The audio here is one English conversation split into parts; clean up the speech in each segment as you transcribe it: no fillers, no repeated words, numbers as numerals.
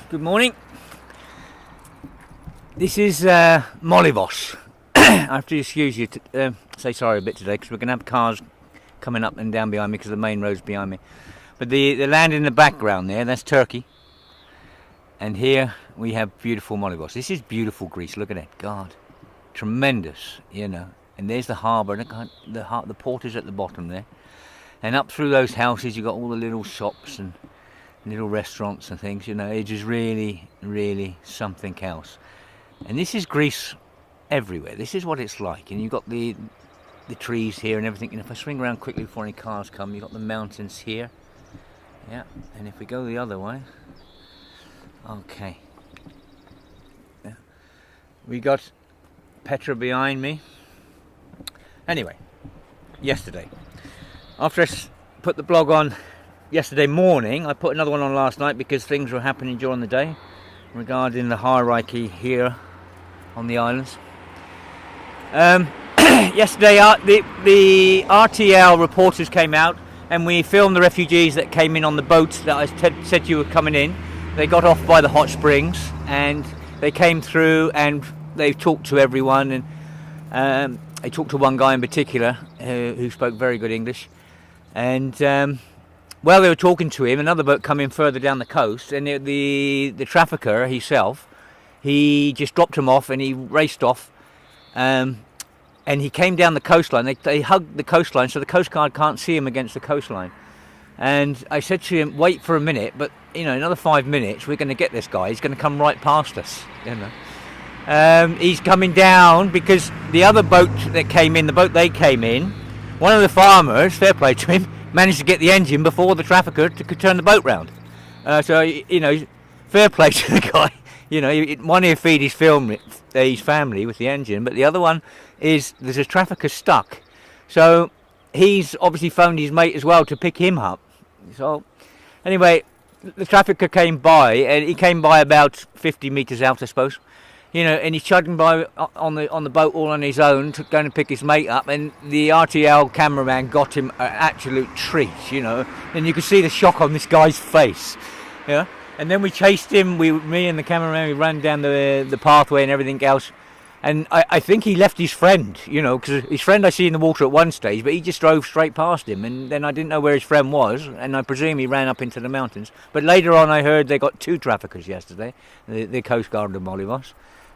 Good morning. This is Molivos. I have to excuse you to say sorry a bit today because we're going to have cars coming up and down behind me because the main road's behind me. But the land in the background there, that's Turkey. And here we have beautiful Molivos. This is beautiful Greece. Look at it. God. Tremendous, you know. And there's the harbour. The port is at the bottom there. And up through those houses you've got all the little shops and little restaurants and things, you know. It is really, really something else. And this is Greece everywhere. This is what it's like. And you've got the trees here and everything. And if I swing around quickly before any cars come, you've got the mountains here. Yeah, and if we go the other way, okay. Yeah. We got Petra behind me. Anyway, yesterday, after I put the blog on yesterday morning, I put another one on last night because things were happening during the day regarding the hierarchy here on the islands. Yesterday, the RTL reporters came out and we filmed the refugees that came in on the boats that I said you were coming in. They got off by the hot springs and they came through and they talked to everyone, and they talked to one guy in particular who spoke very good English. And while they were talking to him, another boat come in further down the coast, and the trafficker himself, he just dropped him off and he raced off. And he came down the coastline. They hugged the coastline so the Coast Guard can't see him against the coastline. And I said to him, wait for a minute, but you know, another 5 minutes, we're going to get this guy. He's going to come right past us, you know. He's coming down because the other boat that came in, the boat they came in, one of the farmers, fair play to him, managed to get the engine before the trafficker could turn the boat round. So, you know, fair play to the guy. You know, one he'll feed his family with the engine, but the other one is there's a trafficker stuck. So he's obviously phoned his mate as well to pick him up. So anyway, the trafficker came by, and he came by about 50 metres out, I suppose. You know, and he's chugging by on the boat all on his own, going to pick his mate up, and the RTL cameraman got him an absolute treat, you know, and you could see the shock on this guy's face, yeah. And then we chased him, me and the cameraman, we ran down the pathway and everything else. And I think he left his friend, you know, because his friend I see in the water at one stage, but he just drove straight past him. And then I didn't know where his friend was, and I presume he ran up into the mountains. But later on I heard they got 2 traffickers yesterday, the Coast Guard of Molivos.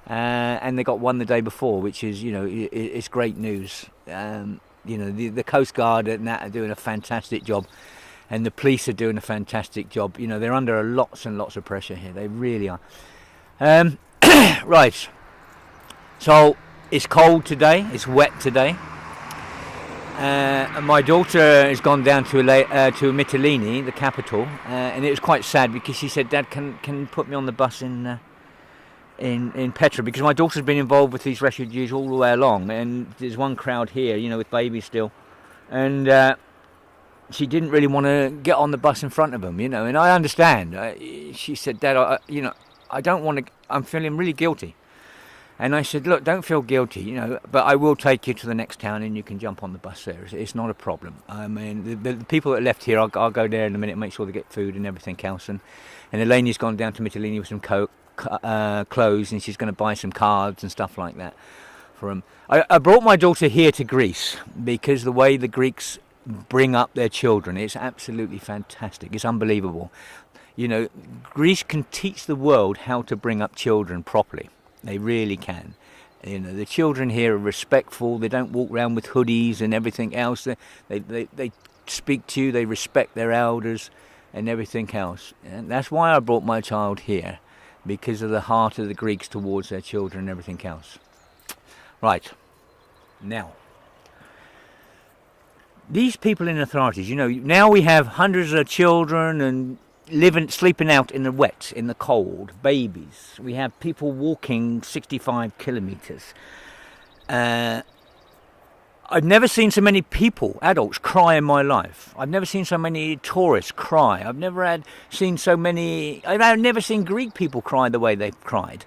And they got one the day before, which is, you know, it's great news. You know, the Coast Guard and that are doing a fantastic job. And the police are doing a fantastic job. You know, they're under lots and lots of pressure here. They really are. Right. So, it's cold today. It's wet today. And my daughter has gone down to Mytilene, the capital. And it was quite sad because she said, Dad, can you put me on the bus in Petra? Because my daughter's been involved with these refugees all the way along. And there's one crowd here, you know, with babies still. And she didn't really want to get on the bus in front of them, you know, and I understand. She said, Dad, I don't want to, I'm feeling really guilty. And I said, look, don't feel guilty, you know, but I will take you to the next town and you can jump on the bus there. It's not a problem. I mean, the people that left here, I'll go there in a minute and make sure they get food and everything else. And Eleni's gone down to Mytilene with some clothes, and she's going to buy some cards and stuff like that for them. I brought my daughter here to Greece because the way the Greeks bring up their children, it's absolutely fantastic. It's unbelievable. You know, Greece can teach the world how to bring up children properly. They really can. You know, the children here are respectful. They don't walk around with hoodies and everything else. They speak to you. They respect their elders and everything else. And that's why I brought my child here, because of the heart of the Greeks towards their children and everything else. Right. Now, these people in authorities, you know, now we have hundreds of children and sleeping out in the wet, in the cold, babies. We have people walking 65 kilometres. I've never seen so many people, adults, cry in my life. I've never seen so many tourists cry. I've never seen Greek people cry the way they've cried.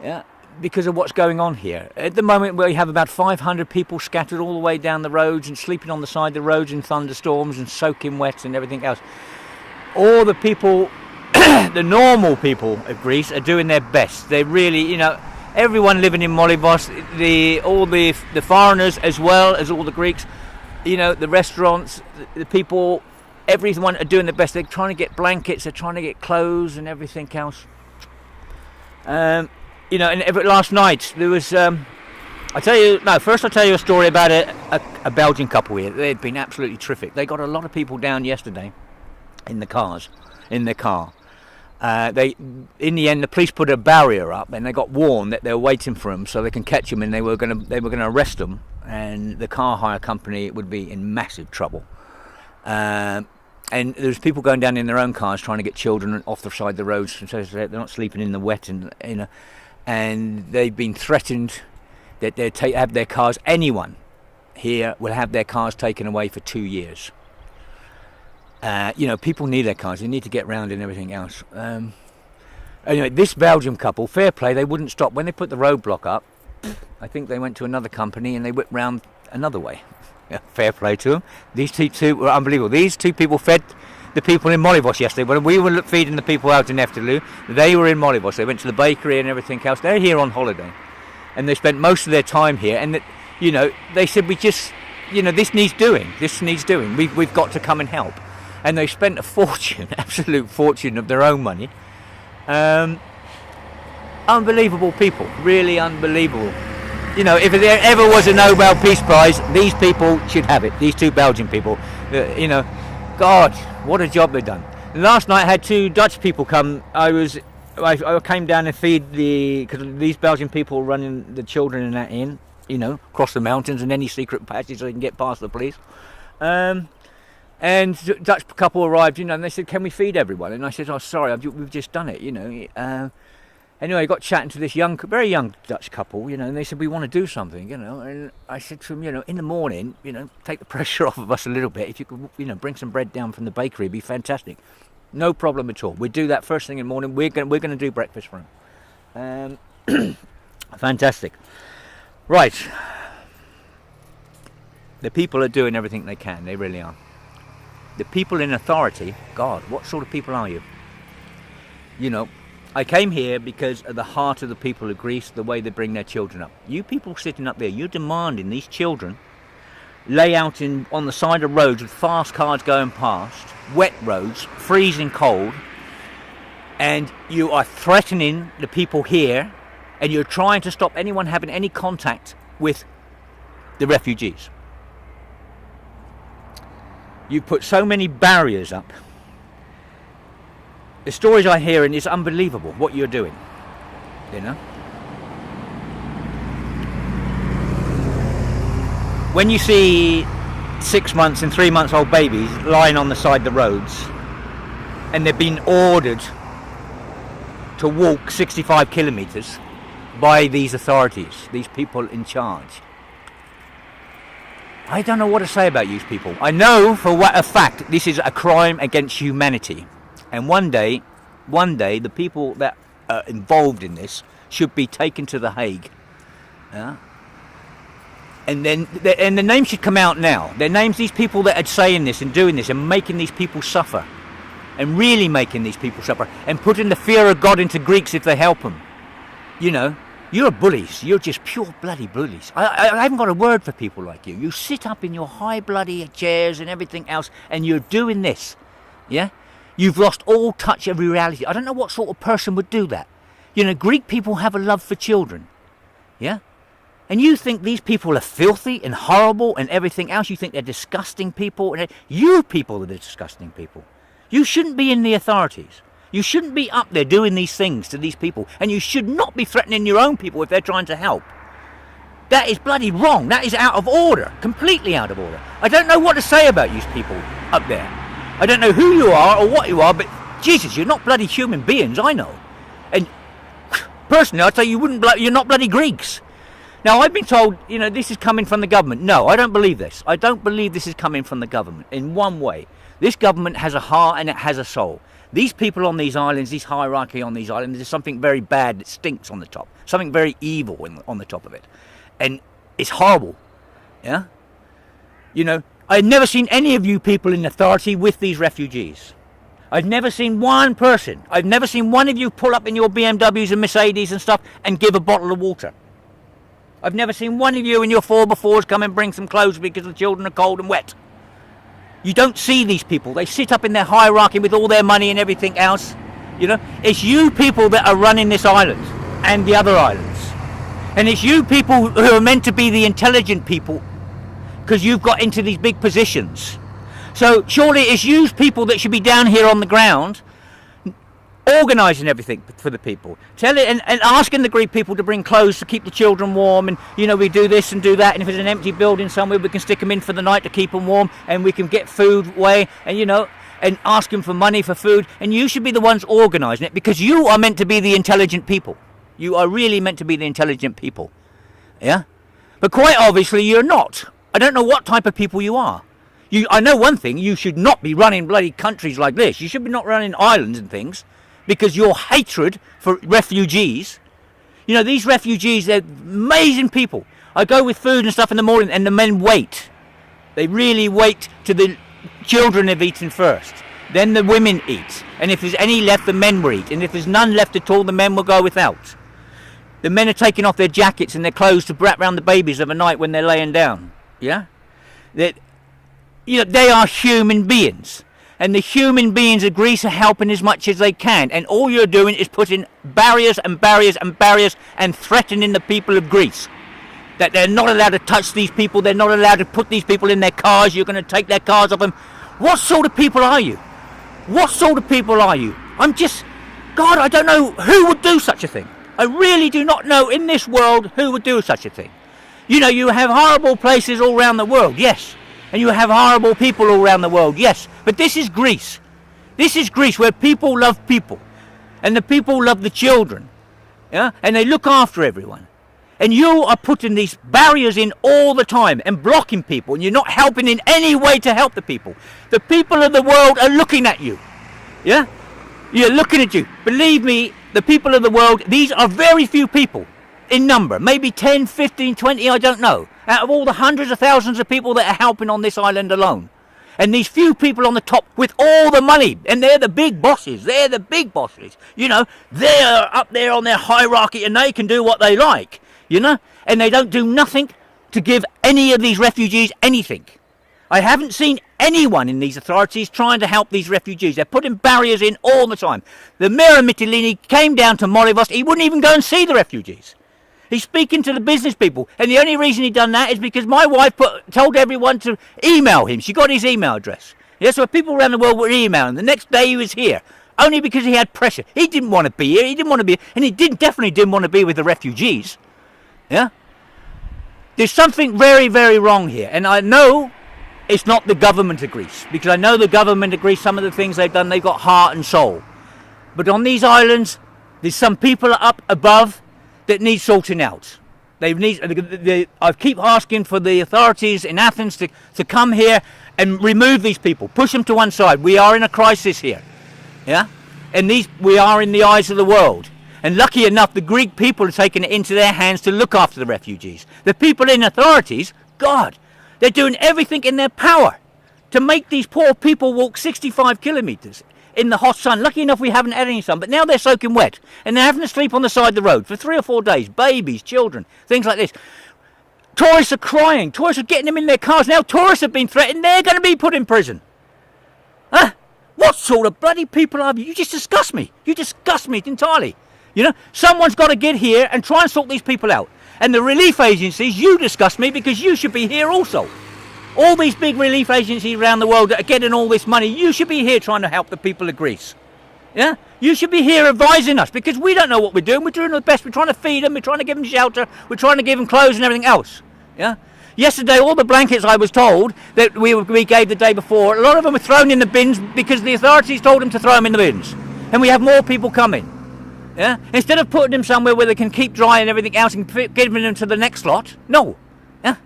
Yeah. Because of what's going on here. At the moment we have about 500 people scattered all the way down the roads and sleeping on the side of the roads in thunderstorms and soaking wet and everything else. All the people the normal people of Greece are doing their best. They really, everyone living in Molivos, all the foreigners as well as all the Greeks, the restaurants, the people, everyone are doing their best. They're trying to get blankets, they're trying to get clothes and everything else. And last night there was. I'll tell you a story about a Belgian couple here. They've been absolutely terrific. They got a lot of people down yesterday in their car. In the end, the police put a barrier up, and they got warned that they were waiting for them so they can catch them, and they were going to arrest them, and the car hire company would be in massive trouble. And there's people going down in their own cars trying to get children off the side of the roads, so they're not sleeping in the wet, and they've been threatened that they'll have their cars. Anyone here will have their cars taken away for 2 years. People need their cars. They need to get around and everything else. Anyway, this Belgian couple, fair play, they wouldn't stop. When they put the roadblock up, I think they went to another company and they whipped round another way. Yeah, fair play to them. These two were unbelievable. These two people fed the people in Molivos yesterday. When we were feeding the people out in Eftelu, they were in Molivos. They went to the bakery and everything else. They're here on holiday. And they spent most of their time here, and they said, this needs doing. We've got to come and help. And they spent a fortune, absolute fortune of their own money. Unbelievable people, really unbelievable. If there ever was a Nobel Peace Prize, these people should have it. These two Belgian people, God, what a job they've done. Last night I had 2 Dutch people come. I came down and because these Belgian people running the children and that in, across the mountains and any secret passage so they can get past the police. And Dutch couple arrived, and they said, "Can we feed everyone?" And I said, "Oh, sorry, we've just done it, Anyway, I got chatting to this very young Dutch couple, and they said, "We want to do something, And I said to them, in the morning, take the pressure off of us a little bit. If you could, bring some bread down from the bakery, it'd be fantastic. No problem at all. We'll do that first thing in the morning. We're going to do breakfast for them." Fantastic. Right. The people are doing everything they can. They really are. The people in authority, God, what sort of people are you? I came here because of the heart of the people of Greece, the way they bring their children up. You people sitting up there, you're demanding these children lay out on the side of roads with fast cars going past, wet roads, freezing cold, and you are threatening the people here, and you're trying to stop anyone having any contact with the refugees. You put so many barriers up. The stories I hear, and it's unbelievable what you're doing, When you see 6 months and 3 months old babies lying on the side of the roads, and they've been ordered to walk 65 kilometres by these authorities, these people in charge, I don't know what to say about you people. I know for what a fact this is a crime against humanity, and one day the people that are involved in this should be taken to The Hague. Yeah? And then the names should come out now. Their names, these people that are saying this and doing this and making these people suffer, and really making these people suffer, and putting the fear of God into Greeks if they help them. You're bullies. You're just pure bloody bullies. I haven't got a word for people like you. You sit up in your high bloody chairs and everything else, and you're doing this. Yeah? You've lost all touch of reality. I don't know what sort of person would do that. Greek people have a love for children. Yeah? And you think these people are filthy and horrible and everything else. You think they're disgusting people. You people are the disgusting people. You shouldn't be in the authorities. You shouldn't be up there doing these things to these people. And you should not be threatening your own people if they're trying to help. That is bloody wrong. That is out of order. Completely out of order. I don't know what to say about you people up there. I don't know who you are or what you are, but Jesus, you're not bloody human beings, I know. And personally, I'd say you're not bloody Greeks. Now, I've been told, this is coming from the government. No, I don't believe this. I don't believe this is coming from the government in one way. This government has a heart and it has a soul. These people on these islands, this hierarchy on these islands, there's something very bad that stinks on the top. Something very evil on the top of it. And it's horrible. Yeah? I've never seen any of you people in authority with these refugees. I've never seen one person, I've never seen one of you pull up in your BMWs and Mercedes and stuff and give a bottle of water. I've never seen one of you in your 4x4s come and bring some clothes because the children are cold and wet. You don't see these people. They sit up in their hierarchy with all their money and everything else. You know, it's you people that are running this island and the other islands. And it's you people who are meant to be the intelligent people because you've got into these big positions. So surely it's you people that should be down here on the ground organising everything for the people. And asking the Greek people to bring clothes to keep the children warm, and you know, we do this and do that, and if there's an empty building somewhere we can stick them in for the night to keep them warm, and we can get food away, and you know, and ask them for money for food. And you should be the ones organising it, because you are meant to be the intelligent people. You are really meant to be the intelligent people. Yeah? But quite obviously you're not. I don't know what type of people you are. I know one thing, you should not be running bloody countries like this. You should be not running islands and things, because your hatred for refugees, you know, these refugees, they're amazing people. I go with food and stuff in the morning and the men wait. They really wait till the children have eaten first. Then the women eat. And if there's any left, the men will eat. And if there's none left at all, the men will go without. The men are taking off their jackets and their clothes to wrap around the babies of a night when they're laying down. Yeah? You know, they are human beings. And the human beings of Greece are helping as much as they can. And all you're doing is putting barriers and barriers and barriers and threatening the people of Greece. That they're not allowed to touch these people. They're not allowed to put these people in their cars. You're going to take their cars off them. What sort of people are you? What sort of people are you? God, I don't know who would do such a thing. I really do not know in this world who would do such a thing. You know, you have horrible places all around the world, yes. And you have horrible people all around the world, yes. But this is Greece. This is Greece, where people love people. And the people love the children. Yeah? And they look after everyone. And you are putting these barriers in all the time and blocking people. And you're not helping in any way to help the people. The people of the world are looking at you. Yeah? You're looking at you. Believe me, the people of the world, these are very few people in number. Maybe 10, 15, 20, I don't know. Out of all the hundreds of thousands of people that are helping on this island alone. And these few people on the top with all the money. And they're the big bosses. They're the big bosses. You know, they're up there on their hierarchy and they can do what they like. You know? And they don't do nothing to give any of these refugees anything. I haven't seen anyone in these authorities trying to help these refugees. They're putting barriers in all the time. The mayor of Mytilene came down to Molivos. He wouldn't even go and see the refugees. He's speaking to the business people. And the only reason he done that is because my wife told everyone to email him. She got his email address. Yeah, so people around the world were emailing. The next day he was here. Only because he had pressure. He didn't want to be here. He didn't want to be here. And he definitely didn't want to be with the refugees. Yeah? There's something very, very wrong here. And I know it's not the government of Greece. Because I know the government of Greece, some of the things they've done, they've got heart and soul. But on these islands, there's some people up above that need sorting out. I keep asking for the authorities in Athens to come here and remove these people. Push them to one side. We are in a crisis here. Yeah? And we are in the eyes of the world. And lucky enough, the Greek people are taking it into their hands to look after the refugees. The people in authorities, God, they're doing everything in their power to make these poor people walk 65 kilometres in the hot sun. Lucky enough we haven't had any sun, but now they're soaking wet. And they're having to sleep on the side of the road for 3 or 4 days. Babies, children, things like this. Tourists are crying. Tourists are getting them in their cars. Now tourists have been threatened. They're going to be put in prison. Huh? What sort of bloody people are you? You just disgust me. You disgust me entirely. You know, someone's got to get here and try and sort these people out. And the relief agencies, you disgust me because you should be here also. All these big relief agencies around the world that are getting all this money, you should be here trying to help the people of Greece. Yeah? You should be here advising us because we don't know what we're doing. We're doing the best. We're trying to feed them. We're trying to give them shelter. We're trying to give them clothes and everything else. Yeah? Yesterday, all the blankets I was told that we gave the day before, a lot of them were thrown in the bins because the authorities told them to throw them in the bins. And we have more people coming. Yeah? Instead of putting them somewhere where they can keep dry and everything else and giving them to the next lot. No. Yeah?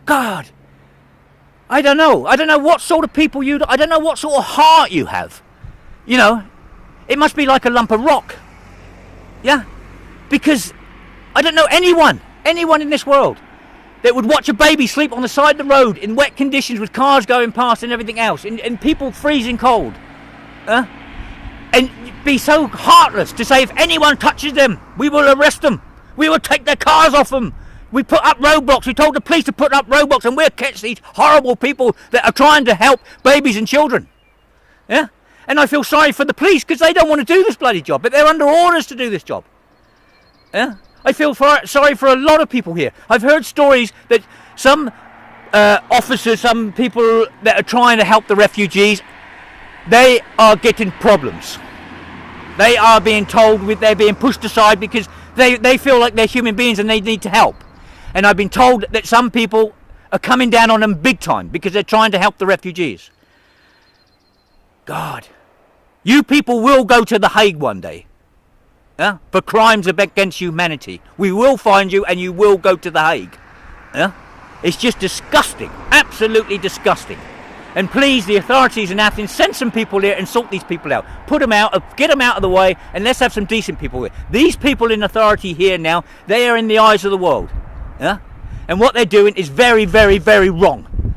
God. I don't know. I don't know what sort of people I don't know what sort of heart you have. You know, it must be like a lump of rock. Yeah? Because I don't know anyone in this world that would watch a baby sleep on the side of the road in wet conditions with cars going past and everything else and people freezing cold. and be so heartless to say if anyone touches them, we will arrest them. We will take their cars off them. We put up roadblocks. We told the police to put up roadblocks, and we'll catch these horrible people that are trying to help babies and children. Yeah? And I feel sorry for the police because they don't want to do this bloody job, but they're under orders to do this job. Yeah? I feel sorry for a lot of people here. I've heard stories that some officers, some people that are trying to help the refugees, they are getting problems. They are being told they're being pushed aside because they feel like they're human beings and they need to help. And I've been told that some people are coming down on them big time because they're trying to help the refugees. God, you people will go to The Hague one day, yeah, for crimes against humanity. We will find you and you will go to The Hague. Yeah? It's just disgusting, absolutely disgusting. And please, the authorities in Athens, send some people here and sort these people out. Put them out, get them out of the way, and let's have some decent people here. These people in authority here now, they are in the eyes of the world. Yeah? And what they're doing is very, very, very wrong.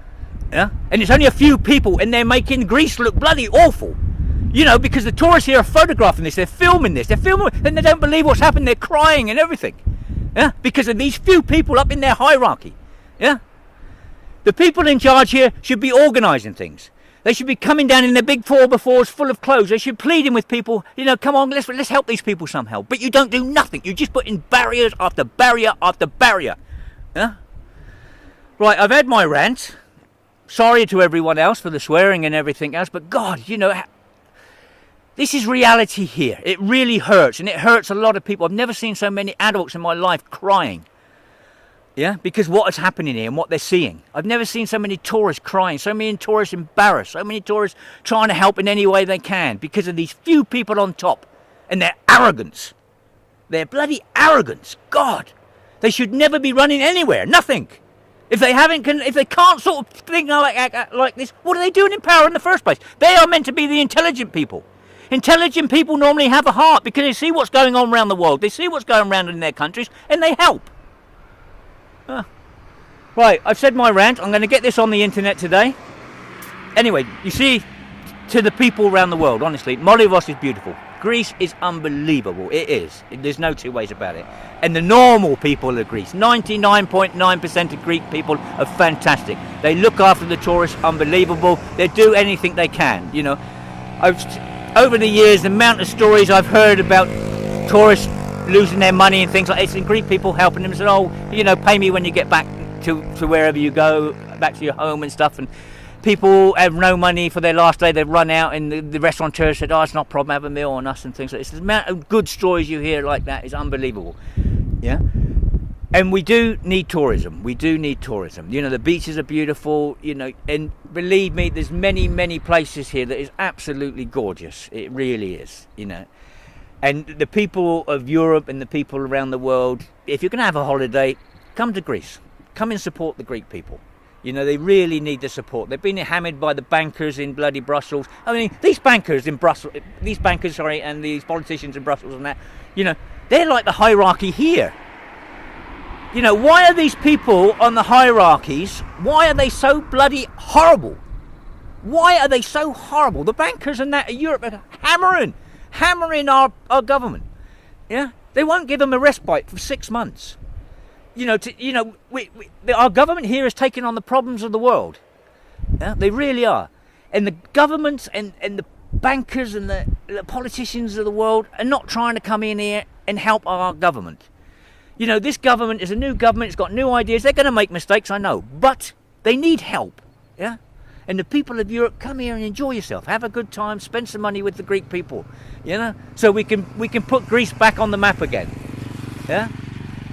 Yeah? And it's only a few people, and they're making Greece look bloody awful. You know, because the tourists here are photographing this, they're filming this, and they don't believe what's happened, they're crying and everything. Yeah? Because of these few people up in their hierarchy. Yeah? The people in charge here should be organising things. They should be coming down in their big 4x4s full of clothes. They should be pleading with people, you know, come on, let's help these people somehow. But you don't do nothing. You just put in barriers after barrier after barrier. Yeah? Right, I've had my rant. Sorry to everyone else for the swearing and everything else, but God, you know, this is reality here. It really hurts, and it hurts a lot of people. I've never seen so many adults in my life crying. Yeah, because what is happening here and what they're seeing. I've never seen so many tourists crying, so many tourists embarrassed, so many tourists trying to help in any way they can because of these few people on top and their arrogance. Their bloody arrogance. God, they should never be running anywhere. Nothing. If they can't sort of think like this, what are they doing in power in the first place? They are meant to be the intelligent people. Intelligent people normally have a heart because they see what's going on around the world. They see what's going around in their countries and they help. Right, I've said my rant. I'm going to get this on the internet today. Anyway, you see, to the people around the world, honestly, Molyvos is beautiful. Greece is unbelievable. It is. There's no two ways about it. And the normal people of Greece, 99.9% of Greek people are fantastic. They look after the tourists, unbelievable. They do anything they can, you know. Over the years, the amount of stories I've heard about tourists losing their money and things like this, and Greek people helping them, said, oh, you know, pay me when you get back to wherever you go, back to your home and stuff. And people have no money for their last day, they've run out, and the restaurateur said, oh, it's not a problem, have a meal on us and things like this. The amount of good stories you hear like that is unbelievable. Yeah. And we do need tourism. We do need tourism. You know, the beaches are beautiful, you know, and believe me, there's many, many places here that is absolutely gorgeous. It really is, you know. And the people of Europe and the people around the world, if you're going to have a holiday, come to Greece. Come and support the Greek people. You know, they really need the support. They've been hammered by the bankers in bloody Brussels. I mean, these bankers, and these politicians in Brussels and that, you know, they're like the hierarchy here. You know, why are these people on the hierarchies, why are they so bloody horrible? Why are they so horrible? The bankers and that of Europe are hammering our government. Yeah, they won't give them a respite for 6 months. You know, our government here is taking on the problems of the world. Yeah, they really are. And the governments and the bankers and the politicians of the world are not trying to come in here and help our government. You know, this government is a new government. It's got new ideas. They're going to make mistakes, I know, but they need help. Yeah. And the people of Europe, come here and enjoy yourself. Have a good time. Spend some money with the Greek people. You know, so we can put Greece back on the map again. Yeah.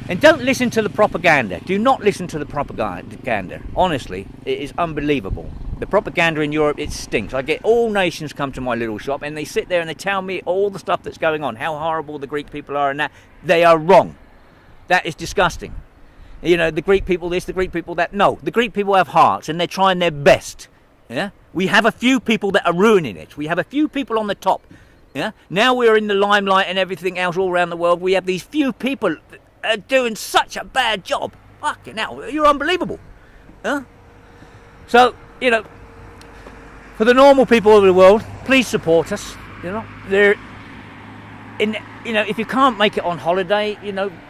And don't listen to the propaganda. Do not listen to the propaganda. Honestly, it is unbelievable. The propaganda in Europe, it stinks. I get all nations come to my little shop and they sit there and they tell me all the stuff that's going on, how horrible the Greek people are and that. They are wrong. That is disgusting. You know, the Greek people this, the Greek people that. No, the Greek people have hearts and they're trying their best. Yeah? We have a few people that are ruining it. We have a few people on the top. Yeah? Now we're in the limelight and everything else all around the world. We have these few people are doing such a bad job. Fucking hell, you're unbelievable. Huh? So, you know, for the normal people of the world, please support us. You know, there. If you can't make it on holiday,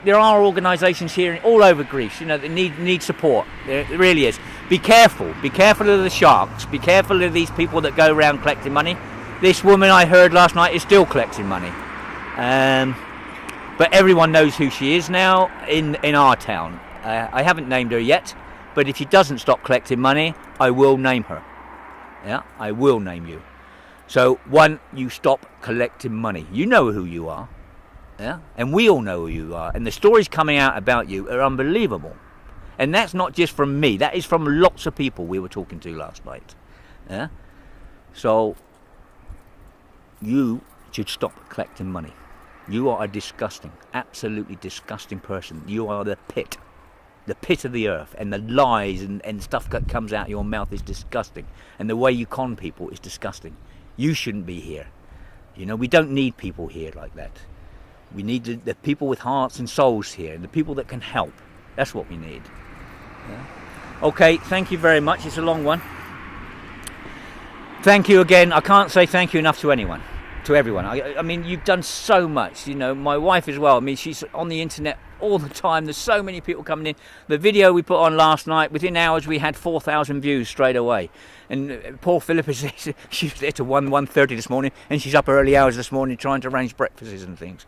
there are organisations here all over Greece, that need support. There really is. Be careful of the sharks. Be careful of these people that go around collecting money. This woman I heard last night is still collecting money, but everyone knows who she is now in our town. I haven't named her yet, but if she doesn't stop collecting money, I will name her. Yeah, I will name you. So, you stop collecting money. You know who you are, yeah? And we all know who you are. And the stories coming out about you are unbelievable. And that's not just from me. That is from lots of people we were talking to last night, yeah? So, you should stop collecting money. You are a disgusting, absolutely disgusting person. You are the pit of the earth, and the lies and stuff that comes out of your mouth is disgusting. And the way you con people is disgusting. You shouldn't be here. We don't need people here like that. We need the people with hearts and souls here, the people that can help. That's what we need. Yeah. Okay, thank you very much. It's a long one. Thank you again. I can't say thank you enough to anyone, to everyone. I mean, you've done so much. My wife as well. I mean, she's on the internet all the time. There's so many people coming in. The video we put on last night, within hours we had 4,000 views straight away. And poor Philippa, she was there till 1:30 this morning, and she's up early hours this morning trying to arrange breakfasts and things.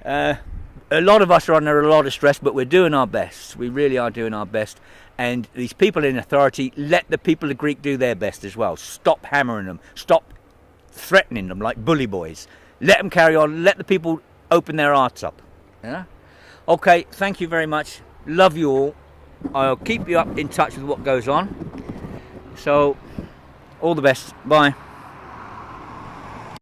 A lot of us are under a lot of stress, but we're doing our best. We really are doing our best. And these people in authority, let the people of Greece do their best as well. Stop hammering them. Stop threatening them like bully boys. Let them carry on. Let the people open their hearts up. Yeah. Okay, thank you very much. Love you all. I'll keep you up in touch with what goes on. So, all the best. Bye.